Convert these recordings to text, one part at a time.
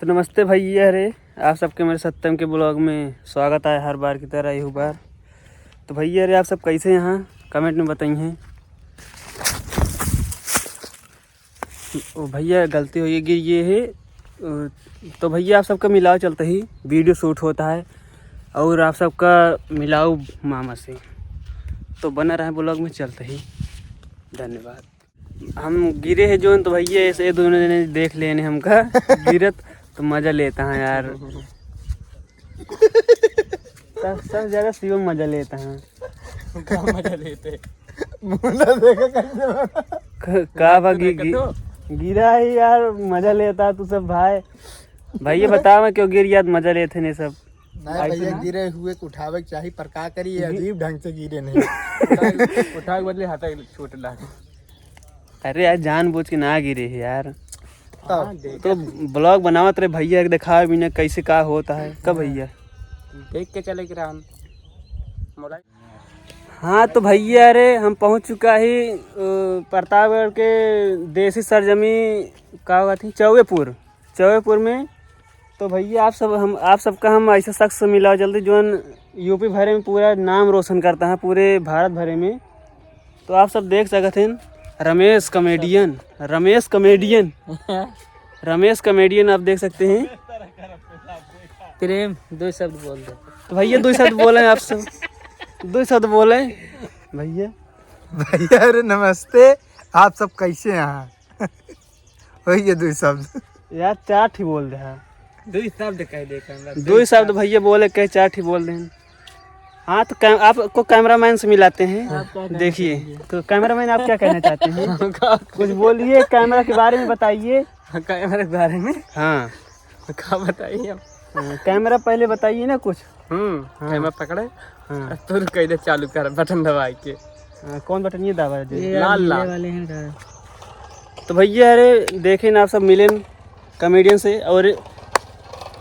तो नमस्ते भैया रे, आप सबके मेरे सत्यम के ब्लॉग में स्वागत है हर बार की तरह यही बार। तो भैया रे, आप सब कैसे यहाँ कमेंट में बताइए। ओ भैया गलती हुई कि ये है, तो भैया आप सबका मिलाव चलता ही वीडियो शूट होता है और आप सबका मिलाव मामा से, तो बना रहा है ब्लॉग में चलता ही। धन्यवाद। हम गिरे हैं जो, तो भैया ऐसे दोनों ने देख लेने हमका गिरत तो मज़ा लेता है यार। सब ज़्यादा शिवम मज़ा लेता है। क्या मजा लेते गिरा है यार, मज़ा लेता तू सब भाई। भैया बताओ मैं क्यों गिर याद मज़ा लेते नहीं सब। नहीं भैया, गिरे हुए को उठावे के चाहिए, पर का करिए अजीब ढंग से गिरे नहीं। उठा के बदले हाथा छोटे लागे। अरे यार जानबूझ के ना गिरे है यार। तो ब्लॉग बनावत रहे भैया, दिखा भी ना कैसे का होता है कब भैया देख के चले गिरा हम। हाँ तो भैया अरे हम पहुंच चुका ही प्रतापगढ़ के देसी सरजमी का हुआ थी चौबेपुर में। तो भैया आप सबका हम ऐसे शख्स से मिला जल्दी जो यूपी भरे में पूरा नाम रोशन करता है, पूरे भारत भरे में। तो आप सब देख सकते हैं रमेश कमेडियन आप देख सकते हैं। प्रेम दो शब्द बोल दो। तो भैया दो शब्द बोले आप सब, दो शब्द बोले भैया। अरे नमस्ते, आप सब कैसे हैं? वही दो शब्द यार, चार ठीक बोल दे। दो शब्द कह दे, दो शब्द भैया बोले कह चार ठीक बोल दें। हाँ तो आपको कैमरामैन से मिलाते हैं। देखिए तो कैमरामैन आप क्या कहना चाहते हैं? कुछ बोलिए, कैमरा के बारे में बताइए। कैमरा के बारे में? हाँ क्या बताइए आप? कैमरा पहले बताइए ना कुछ। कैमरा पकड़े। हाँ तो कैसे चालू कर, बटन दबा के। कौन बटन ये दबा लाल वाले हैं। तो भैया अरे देखें ना, आप सब मिले कॉमेडियन से और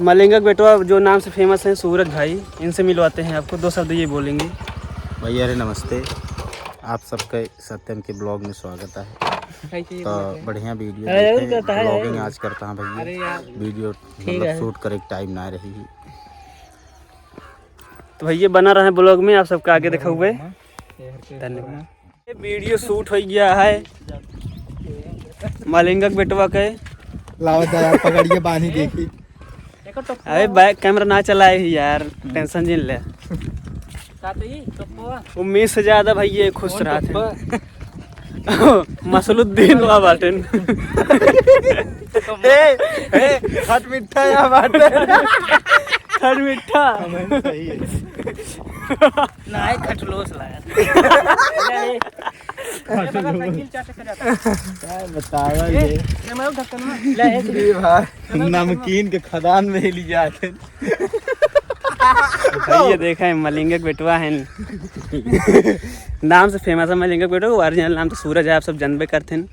मलिंगा बेटवा जो नाम से फेमस हैं सूरज भाई, इनसे मिलवाते हैं आपको। दो शब्द ये बोलेंगे। भैया अरे नमस्ते, आप सबके सत्यम के ब्लॉग में स्वागत है। तो बढ़िया वीडियो ब्लॉगिंग आज करता हूँ भैया। वीडियो मतलब शूट करे टाइम ना रही। तो भैया बना रहे हैं ब्लॉग में, आप सबका आगे देखा हुए धन्यवाद। वीडियो शूट हो गया है मलिंगा बेटवा के। लाओ पकड़िए बानी देखी। अरे बैक कैमरा ना चलाए ही यार, टेंशन जिन ले। उम्मीद से ज्यादा भैया खुश रहा थे। मसलुद्दीन वा बाटन खट मिठा या बाटन? खट मिठा नहीं, खटलोस लाया। बतावा ये नमकीन के खदान में ही लिया थे। भैया देखा है मलिंगा बेटवा है नाम से फेमस है। मलिंगा बेटवा ओरिजिनल नाम तो सूरज है, आप सब जानबे करते हैं।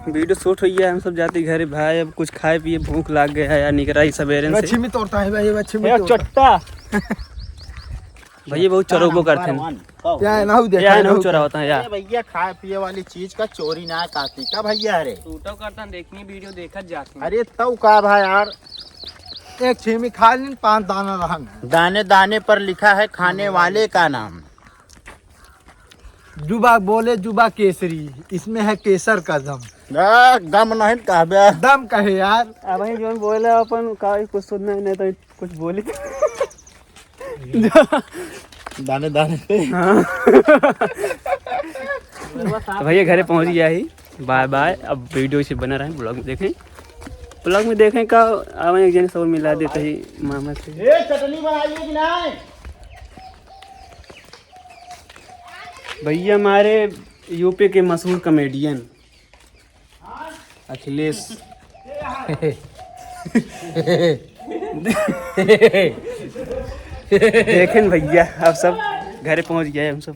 वीडियो शूट हुई है, हम सब जाते घर भाई। अब कुछ खाए पिए, भूख लाग गया है यार, निकरा ही सवेरे से। में तोड़ता है भाई, चट्टा भैया बहुत चोरों करते हैं। क्या चोरा होता है यार भैया, खाए पिए वाली चीज का चोरी ना काती का भैया। अरे करता देखनी वीडियो देखा जाती। अरे तब का भाई यार, एक छीमी खा लें, 5 दाना रहन। दाने दाने पर लिखा है खाने वाले का नाम। जुबा बोले जुबा केसरी, इसमें है केसर का दम। दम नहीं कहबे, दम कहे यार। अब जो बोले अपन का कुछ सुनना नहीं तो कुछ बोली। दाने दाने पे। हाँ। तो भैया घरे पहुंच गया ही। Bye bye. अब वीडियो से बना रहे ब्लॉग में देखें का आवे एक जन सब मिला देते ही मामा से। चटनी बनाइए कि नहीं? भैया हमारे यूपी के मशहूर कॉमेडियन अखिलेश देखें भैया, आप सब घरे पहुंच गए हम सब।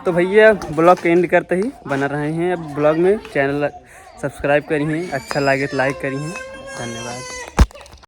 तो भैया ब्लॉग के एंड करते ही बना रहे हैं। अब ब्लॉग में चैनल सब्सक्राइब करिए, अच्छा लगे तो लाइक करिए। धन्यवाद।